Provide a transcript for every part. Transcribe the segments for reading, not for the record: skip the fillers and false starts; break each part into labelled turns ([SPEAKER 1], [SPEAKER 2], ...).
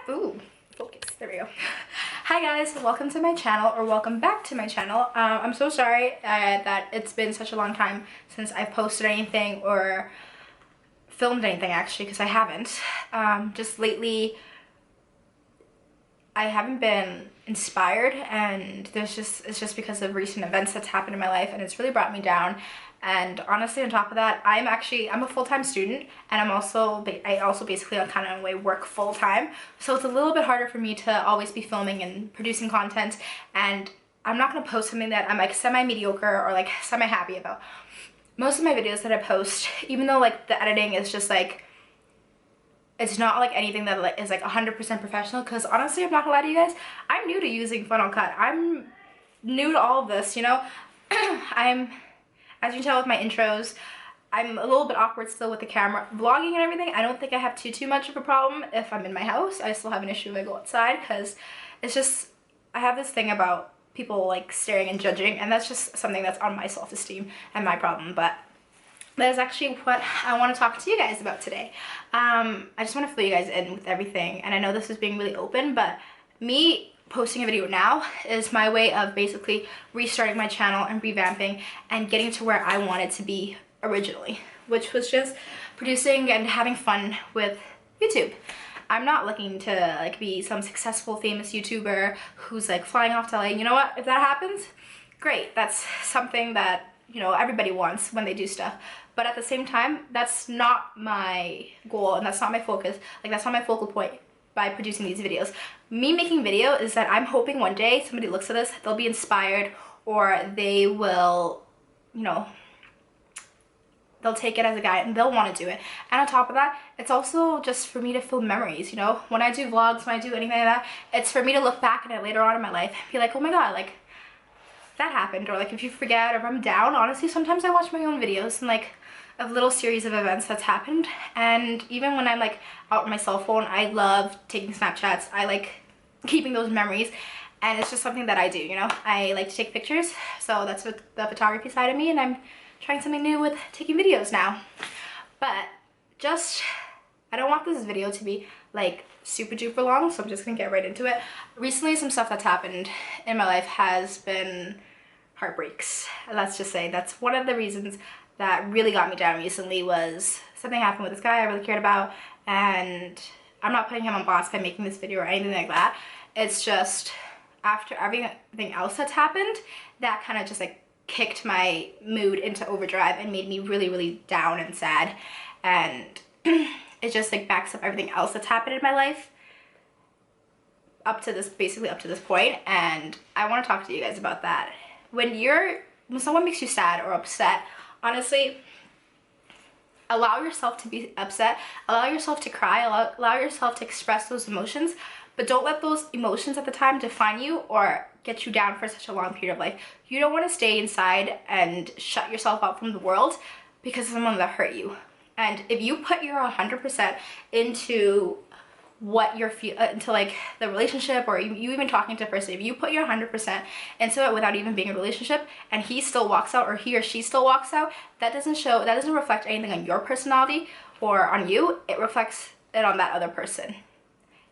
[SPEAKER 1] Ooh, focus. There we go. Hi guys, welcome to my channel, or welcome back to my channel. I'm so sorry that it's been such a long time since I've posted anything or filmed anything, actually, because I haven't. Just lately, I haven't been inspired, and it's just because of recent events that's happened in my life, and it's really brought me down. And honestly, on top of that, I'm a full-time student, and I also basically kind of in a way work full-time, so it's a little bit harder for me to always be filming and producing content. And I'm not going to post something that I'm like semi-mediocre or like semi-happy about. Most of my videos that I post, even though like the editing is just like, it's not like anything that like is like 100% professional, because honestly, I'm not gonna lie to you guys, I'm new to using Final Cut. I'm new to all of this, you know. As you can tell with my intros, I'm a little bit awkward still with the camera. Vlogging and everything, I don't think I have too much of a problem if I'm in my house. I still have an issue if I go outside, because it's just, I have this thing about people like staring and judging, and that's just something that's on my self-esteem and my problem. But that is actually what I want to talk to you guys about today. I just want to fill you guys in with everything, and I know this is being really open, but me posting a video now is my way of basically restarting my channel and revamping and getting to where I wanted to be originally, which was just producing and having fun with YouTube. I'm not looking to like be some successful famous YouTuber who's like flying off to LA. You know what, if that happens, great, that's something that, you know, everybody wants when they do stuff. But at the same time, that's not my goal, and that's not my focus. Like, that's not my focal point by producing these videos. Me making video is that I'm hoping one day somebody looks at this, they'll be inspired, or they will, you know, they'll take it as a guide and they'll want to do it. And on top of that, it's also just for me to film memories, you know? When I do vlogs, when I do anything like that, it's for me to look back at it later on in my life and be like, oh my god, like, that happened. Or like, if you forget or if I'm down, honestly, sometimes I watch my own videos and like a little series of events that's happened. And even when I'm like out on my cell phone, I love taking Snapchats. I like keeping those memories, and it's just something that I do, you know. I like to take pictures, so that's what the photography side of me, and I'm trying something new with taking videos now. But just, I don't want this video to be like super duper long, so I'm just gonna get right into it. Recently, some stuff that's happened in my life has been heartbreaks. Let's just say that's one of the reasons that really got me down recently. Was something happened with this guy I really cared about, and I'm not putting him on blast by making this video or anything like that. It's just after everything else that's happened, that kind of just like kicked my mood into overdrive and made me really down and sad. And it just like backs up everything else that's happened in my life up to this, basically up to this point. And I want to talk to you guys about that. When someone makes you sad or upset, honestly, allow yourself to be upset, allow yourself to cry, allow yourself to express those emotions, but don't let those emotions at the time define you or get you down for such a long period of life. You don't want to stay inside and shut yourself out from the world because of someone that hurt you. And if you put your 100% into what you're into like the relationship, or you even talking to a person, if you put your 100% into it without even being in a relationship, and he still walks out, or he or she still walks out, that doesn't reflect anything on your personality or on you. It reflects it on that other person.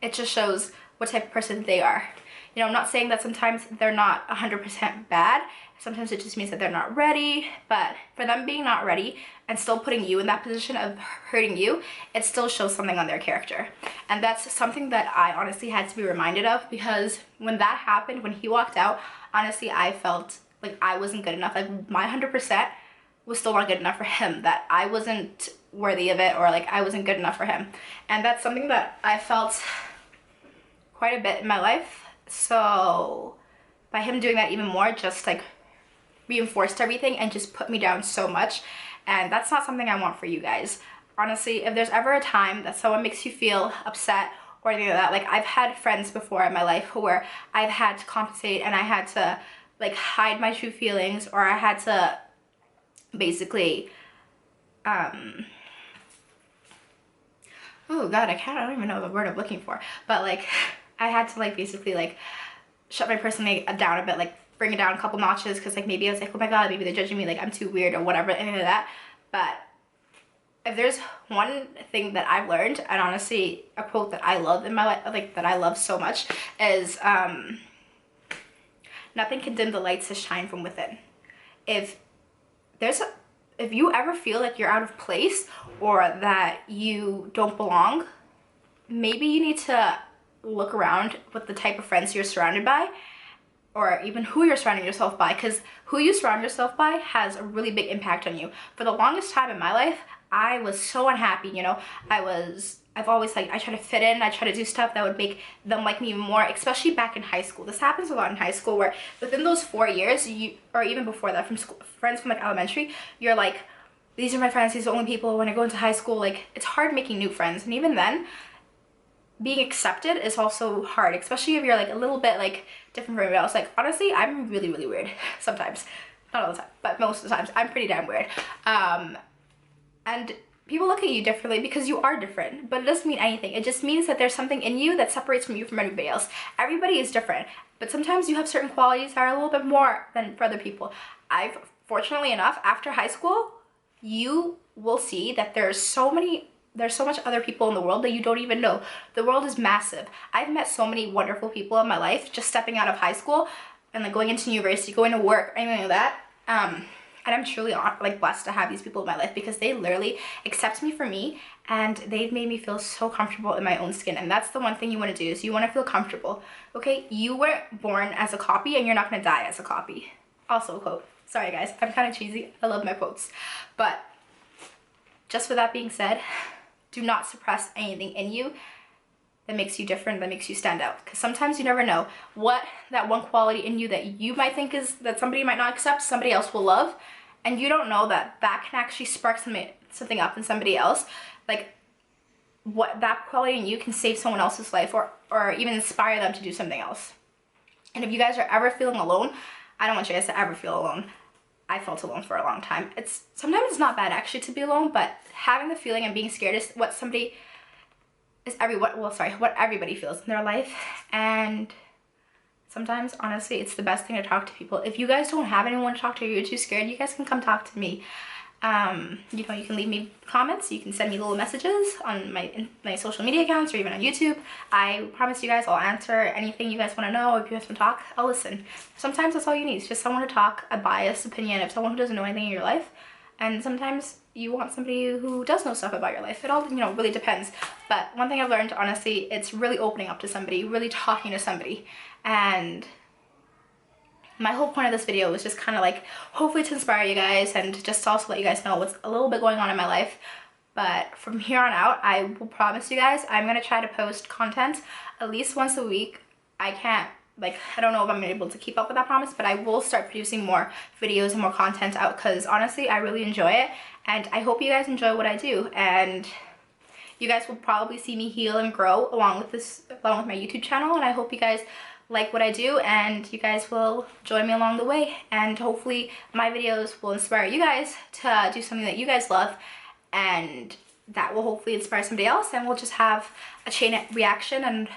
[SPEAKER 1] It just shows what type of person they are. You know, I'm not saying that sometimes they're not 100% bad. Sometimes it just means that they're not ready. But for them being not ready and still putting you in that position of hurting you, it still shows something on their character. And that's something that I honestly had to be reminded of, because when that happened, when he walked out, honestly, I felt like I wasn't good enough. Like, my 100% was still not good enough for him, that I wasn't worthy of it, or like I wasn't good enough for him. And that's something that I felt quite a bit in my life. So by him doing that even more, just like reinforced everything and just put me down so much. And that's not something I want for you guys. Honestly, if there's ever a time that someone makes you feel upset or anything like that, like I've had friends before in my life where I've had to compensate, and I had to like hide my true feelings, or I had to basically oh god, I don't even know the word I'm looking for, but like I had to like basically like shut my personality down a bit, like bring it down a couple notches, because like maybe I was like, oh my god, maybe they're judging me, like I'm too weird or whatever, any of that. But if there's one thing that I've learned, and honestly a quote that I love in my life, like that I love so much, is nothing can dim the lights that shine from within. If if you ever feel like you're out of place or that you don't belong, maybe you need to look around with the type of friends you're surrounded by, or even who you're surrounding yourself by, because who you surround yourself by has a really big impact on you. For the longest time in my life, I was so unhappy, you know. I've always, like, I try to fit in, I try to do stuff that would make them like me even more, especially back in high school. This happens a lot in high school, where within those 4 years, or even before that, from school, friends from like elementary, you're like, these are my friends, these are the only people. When I go into high school, like, it's hard making new friends. And even then, being accepted is also hard, especially if you're like a little bit like different from everybody else. Like, honestly, I'm really, really weird sometimes. Not all the time, but most of the times I'm pretty damn weird. And people look at you differently because you are different, but it doesn't mean anything. It just means that there's something in you that separates from you from everybody else. Everybody is different, but sometimes you have certain qualities that are a little bit more than for other people. Fortunately enough, after high school, you will see that there's so much other people in the world that you don't even know. The world is massive. I've met so many wonderful people in my life just stepping out of high school and like going into university, going to work, anything like that. And I'm truly like blessed to have these people in my life, because they literally accept me for me, and they've made me feel so comfortable in my own skin. And that's the one thing you want to do, is you want to feel comfortable. Okay, you weren't born as a copy, and you're not going to die as a copy. Also a quote. Sorry guys, I'm kind of cheesy. I love my quotes. But just with that being said, do not suppress anything in you that makes you different, that makes you stand out. Because sometimes you never know what that one quality in you that you might think is, that somebody might not accept, somebody else will love. And you don't know that that can actually spark something up in somebody else. Like, what that quality in you can save someone else's life, or even inspire them to do something else. And if you guys are ever feeling alone, I don't want you guys to ever feel alone. I felt alone for a long time. Sometimes it's not bad actually to be alone, but having the feeling and being scared is what everybody feels in their life. And sometimes, honestly, it's the best thing to talk to people. If you guys don't have anyone to talk to, you're too scared, you guys can come talk to me. You know, you can leave me comments, you can send me little messages on my social media accounts, or even on YouTube. I promise you guys I'll answer anything you guys want to know. If you guys want to talk, I'll listen. Sometimes that's all you need. It's just someone to talk, a biased opinion of someone who doesn't know anything in your life. And sometimes you want somebody who does know stuff about your life. It all, you know, really depends. But one thing I've learned, honestly, it's really opening up to somebody, really talking to somebody. And my whole point of this video was just kind of like, hopefully to inspire you guys, and just to also let you guys know what's a little bit going on in my life. But from here on out, I will promise you guys, I'm going to try to post content at least once a week. I don't know if I'm able to keep up with that promise, but I will start producing more videos and more content out, because honestly, I really enjoy it. And I hope you guys enjoy what I do. And you guys will probably see me heal and grow along with my YouTube channel. And I hope you guys like what I do, and you guys will join me along the way. And hopefully my videos will inspire you guys to do something that you guys love, and that will hopefully inspire somebody else, and we'll just have a chain reaction, and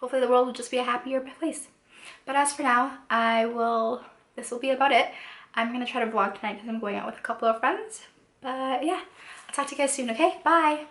[SPEAKER 1] hopefully the world will just be a happier place. But as for now, this will be about it. I'm gonna try to vlog tonight because I'm going out with a couple of friends. But yeah, I'll talk to you guys soon, okay? Bye!